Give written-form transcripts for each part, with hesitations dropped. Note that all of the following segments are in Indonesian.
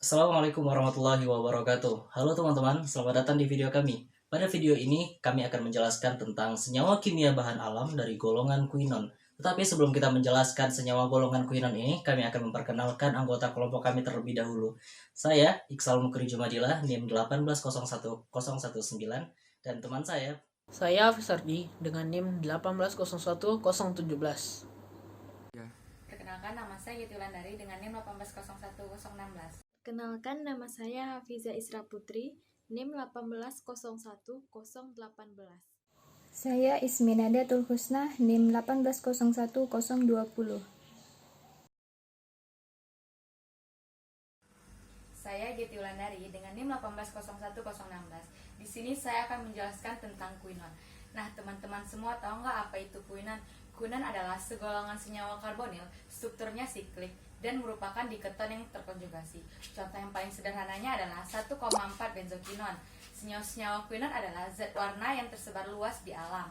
Assalamualaikum warahmatullahi wabarakatuh. Halo teman-teman, selamat datang di video kami. Pada video ini, kami akan menjelaskan tentang senyawa kimia bahan alam dari golongan quinon. Tetapi sebelum kita menjelaskan senyawa golongan quinon ini, kami akan memperkenalkan anggota kelompok kami terlebih dahulu. Saya, Iksal Mukri Jumadillah, NIM 1801019, dan teman Saya Hafiz Ardi dengan NIM 1801017. Perkenalkan, nama saya Yeti Wulandari dengan NIM 1801016. Kenalkan, nama saya Hafiza Isra Putri, NIM 1801018. Saya Isminadatul Husna, NIM 1801020. Saya Yeti Wulandari dengan NIM 1801016. Di sini saya akan menjelaskan tentang quinon. Nah, teman-teman semua tahu nggak apa itu quinon? Quinon adalah segolongan senyawa karbonil, strukturnya siklik, dan merupakan diketon yang terkonjugasi. Contoh yang paling sederhananya adalah 1,4 benzokinon. Senyawa-senyawa quinon adalah zat warna yang tersebar luas di alam.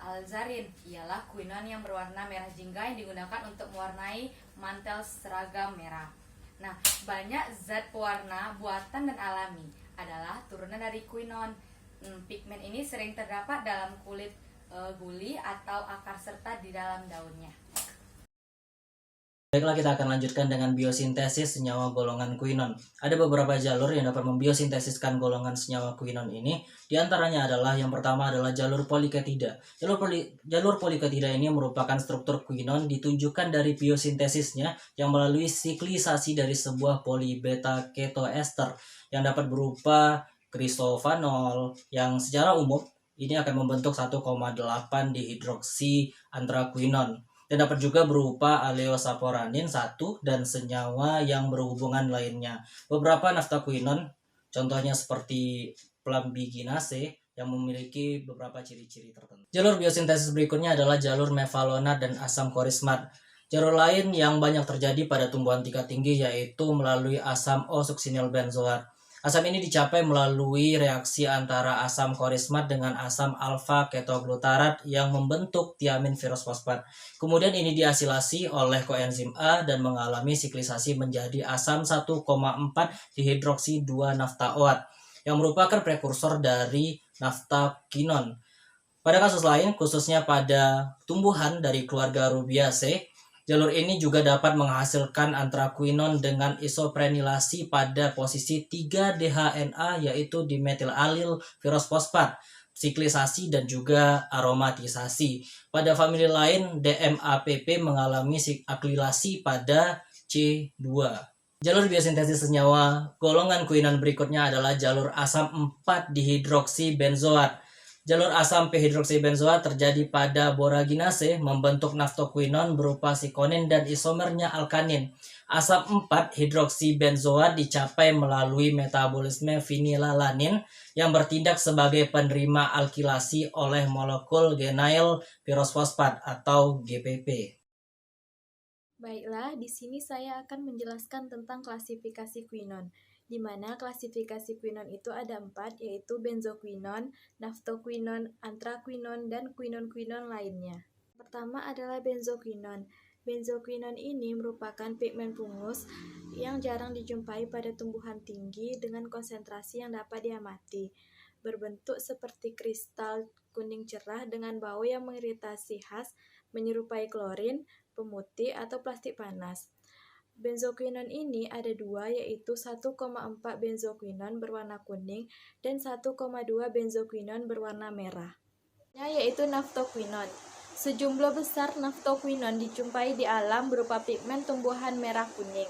Alzarin ialah quinon yang berwarna merah jingga yang digunakan untuk mewarnai mantel seragam merah. Nah, banyak zat pewarna buatan dan alami adalah turunan dari quinon. Pigmen ini sering terdapat dalam kulit guli atau akar serta di dalam daunnya. Baiklah, kita akan lanjutkan dengan biosintesis senyawa golongan quinon. Ada beberapa jalur yang dapat membiosintesiskan golongan senyawa quinon ini. Di antaranya adalah yang pertama adalah jalur poliketida. Jalur poliketida ini merupakan struktur quinon ditunjukkan dari biosintesisnya yang melalui siklisasi dari sebuah polybeta ketoester yang dapat berupa krisofenol yang secara umum ini akan membentuk 1,8 dihidroksi antraquinon. Dan dapat juga berupa aleosaporanin 1 dan senyawa yang berhubungan lainnya. Beberapa naftaquinon, contohnya seperti plambiginase, yang memiliki beberapa ciri-ciri tertentu. Jalur biosintesis berikutnya adalah jalur mevalonat dan asam korismat. Jalur lain yang banyak terjadi pada tumbuhan tingkat tinggi yaitu melalui asam O-suksinil benzoat. Asam ini dicapai melalui reaksi antara asam korismat dengan asam alfa ketoglutarat yang membentuk tiamin firosfosfat. Kemudian ini diasilasi oleh koenzim A dan mengalami siklisasi menjadi asam 1,4 dihidroksi 2 naftaoat yang merupakan prekursor dari naftaquinon. Pada kasus lain, khususnya pada tumbuhan dari keluarga Rubiaceae, jalur ini juga dapat menghasilkan antraquinon dengan isoprenilasi pada posisi 3-DHNA yaitu dimetilalil firosfosfat, siklisasi dan juga aromatisasi. Pada famili lain, DMAPP mengalami aklilasi pada C2. Jalur biosintesis senyawa golongan quinon berikutnya adalah jalur asam 4 dihidroksi benzoat. Jalur asam p-hidroksibenzoat terjadi pada boraginase membentuk naftoquinon berupa sikonin dan isomernya alkanin. Asam 4 hidroksibenzoat dicapai melalui metabolisme vinilalanin yang bertindak sebagai penerima alkilasi oleh molekul genyl pirosfosfat atau GPP. Baiklah, di sini saya akan menjelaskan tentang klasifikasi quinon, di mana klasifikasi quinon itu ada 4, yaitu benzoquinon, naftoquinon, antraquinon, dan quinon-quinon lainnya. Pertama adalah benzoquinon. Benzoquinon ini merupakan pigmen fungus yang jarang dijumpai pada tumbuhan tinggi dengan konsentrasi yang dapat diamati. Berbentuk seperti kristal kuning cerah dengan bau yang mengiritasi khas, menyerupai klorin, pemutih, atau plastik panas. Benzoquinon ini ada dua, yaitu 1,4 benzoquinon berwarna kuning dan 1,2 benzoquinon berwarna merah. Yaitu naftoquinon. Sejumlah besar naftoquinon dijumpai di alam berupa pigmen tumbuhan merah kuning.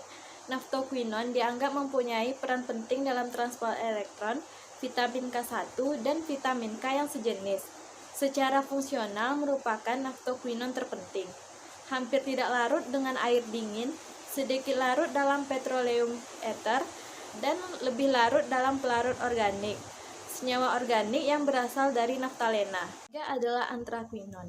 Naftoquinon dianggap mempunyai peran penting dalam transport elektron, vitamin K1, dan vitamin K yang sejenis. Secara fungsional merupakan naftoquinon terpenting. Hampir tidak larut dengan air dingin, sedikit larut dalam petroleum ether, dan lebih larut dalam pelarut organik. Senyawa organik yang berasal dari naftalena. Ketiga adalah antraquinon.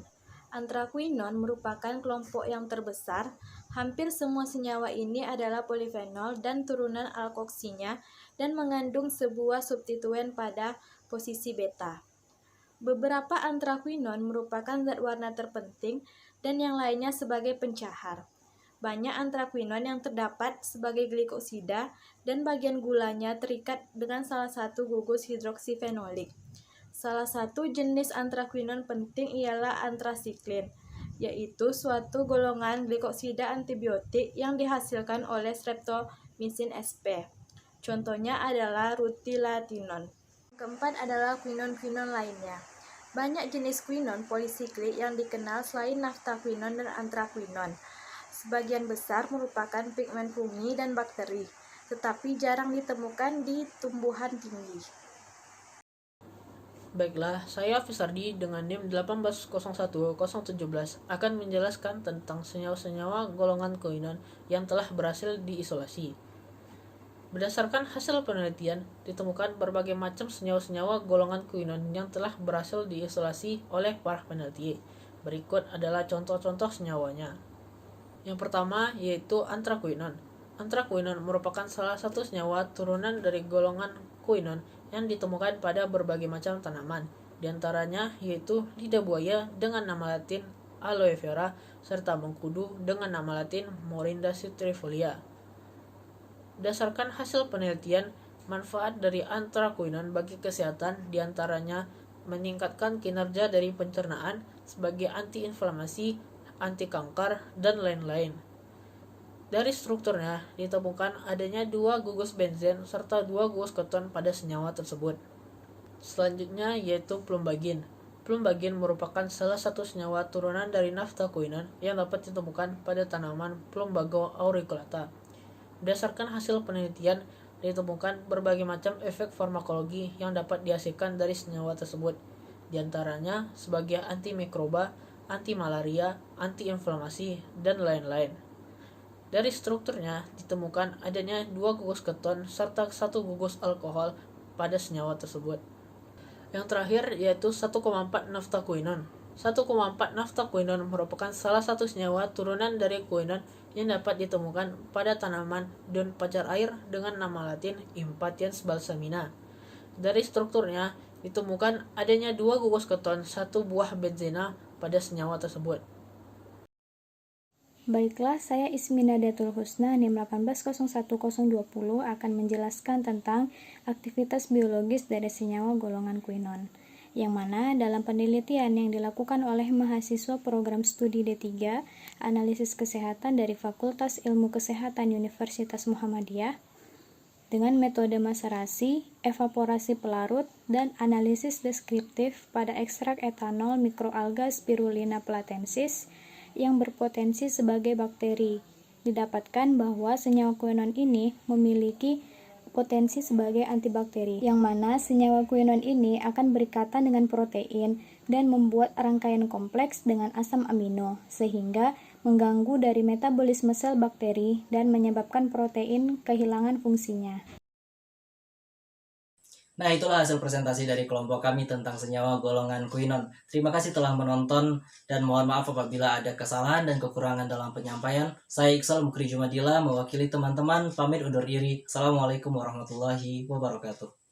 Antraquinon merupakan kelompok yang terbesar. Hampir semua senyawa ini adalah polifenol dan turunan alkoksinya dan mengandung sebuah substituen pada posisi beta. Beberapa antraquinon merupakan zat warna terpenting dan yang lainnya sebagai pencahar. Banyak antraquinon yang terdapat sebagai glikosida dan bagian gulanya terikat dengan salah satu gugus hidroksifenolik. Salah satu jenis antraquinon penting ialah antrasiklin, yaitu suatu golongan glikosida antibiotik yang dihasilkan oleh streptomycin sp. Contohnya adalah rutilatinone. Keempat adalah quinon-quinon lainnya. Banyak jenis quinon polisiklik yang dikenal selain naftaquinon dan antraquinon. Sebagian besar merupakan pigmen fungi dan bakteri, tetapi jarang ditemukan di tumbuhan tinggi. Baiklah, saya Fisardi dengan NIM 1801017 akan menjelaskan tentang senyawa-senyawa golongan quinon yang telah berhasil diisolasi. Berdasarkan hasil penelitian, ditemukan berbagai macam senyawa-senyawa golongan quinon yang telah berhasil diisolasi oleh para peneliti. Berikut adalah contoh-contoh senyawanya. Yang pertama yaitu antraquinon. Antraquinon merupakan salah satu senyawa turunan dari golongan quinon yang ditemukan pada berbagai macam tanaman, diantaranya yaitu lidah buaya dengan nama latin aloe vera, serta mengkudu dengan nama latin Morinda citrifolia. Berdasarkan hasil penelitian, manfaat dari antraquinon bagi kesehatan diantaranya meningkatkan kinerja dari pencernaan sebagai antiinflamasi, anti kanker, dan lain-lain. Dari strukturnya, ditemukan adanya 2 gugus benzen serta 2 gugus keton pada senyawa tersebut. Selanjutnya yaitu plumbagin. Plumbagin merupakan salah satu senyawa turunan dari naftaquinon yang dapat ditemukan pada tanaman Plumbago auriculata. Berdasarkan hasil penelitian, ditemukan berbagai macam efek farmakologi yang dapat dihasilkan dari senyawa tersebut, diantaranya sebagai antimikroba, anti-malaria, anti-inflamasi, dan lain-lain. Dari strukturnya, ditemukan adanya 2 gugus keton serta 1 gugus alkohol pada senyawa tersebut. Yang terakhir yaitu 1,4 naftaquinon. 1,4 naftaquinon merupakan salah satu senyawa turunan dari quinon yang dapat ditemukan pada tanaman daun pacar air dengan nama latin Impatiens balsamina. Dari strukturnya, ditemukan adanya 2 gugus keton 1 buah benzena pada senyawa tersebut. Baiklah, saya Isminada Tulhusna NIM 1801020 akan menjelaskan tentang aktivitas biologis dari senyawa golongan quinon, yang mana dalam penelitian yang dilakukan oleh mahasiswa program studi D3 Analisis Kesehatan dari Fakultas Ilmu Kesehatan Universitas Muhammadiyah dengan metode maserasi, evaporasi pelarut, dan analisis deskriptif pada ekstrak etanol mikroalga Spirulina platensis yang berpotensi sebagai bakteri. Didapatkan bahwa senyawa quinon ini memiliki potensi sebagai antibakteri, yang mana senyawa quinon ini akan berikatan dengan protein dan membuat rangkaian kompleks dengan asam amino, sehingga mengganggu dari metabolisme sel bakteri dan menyebabkan protein kehilangan fungsinya. Nah, itulah hasil presentasi dari kelompok kami tentang senyawa golongan quinon. Terima kasih telah menonton dan mohon maaf apabila ada kesalahan dan kekurangan dalam penyampaian. Saya Iqsal Mukri Jumadila mewakili teman-teman pamit undur diri. Assalamualaikum warahmatullahi wabarakatuh.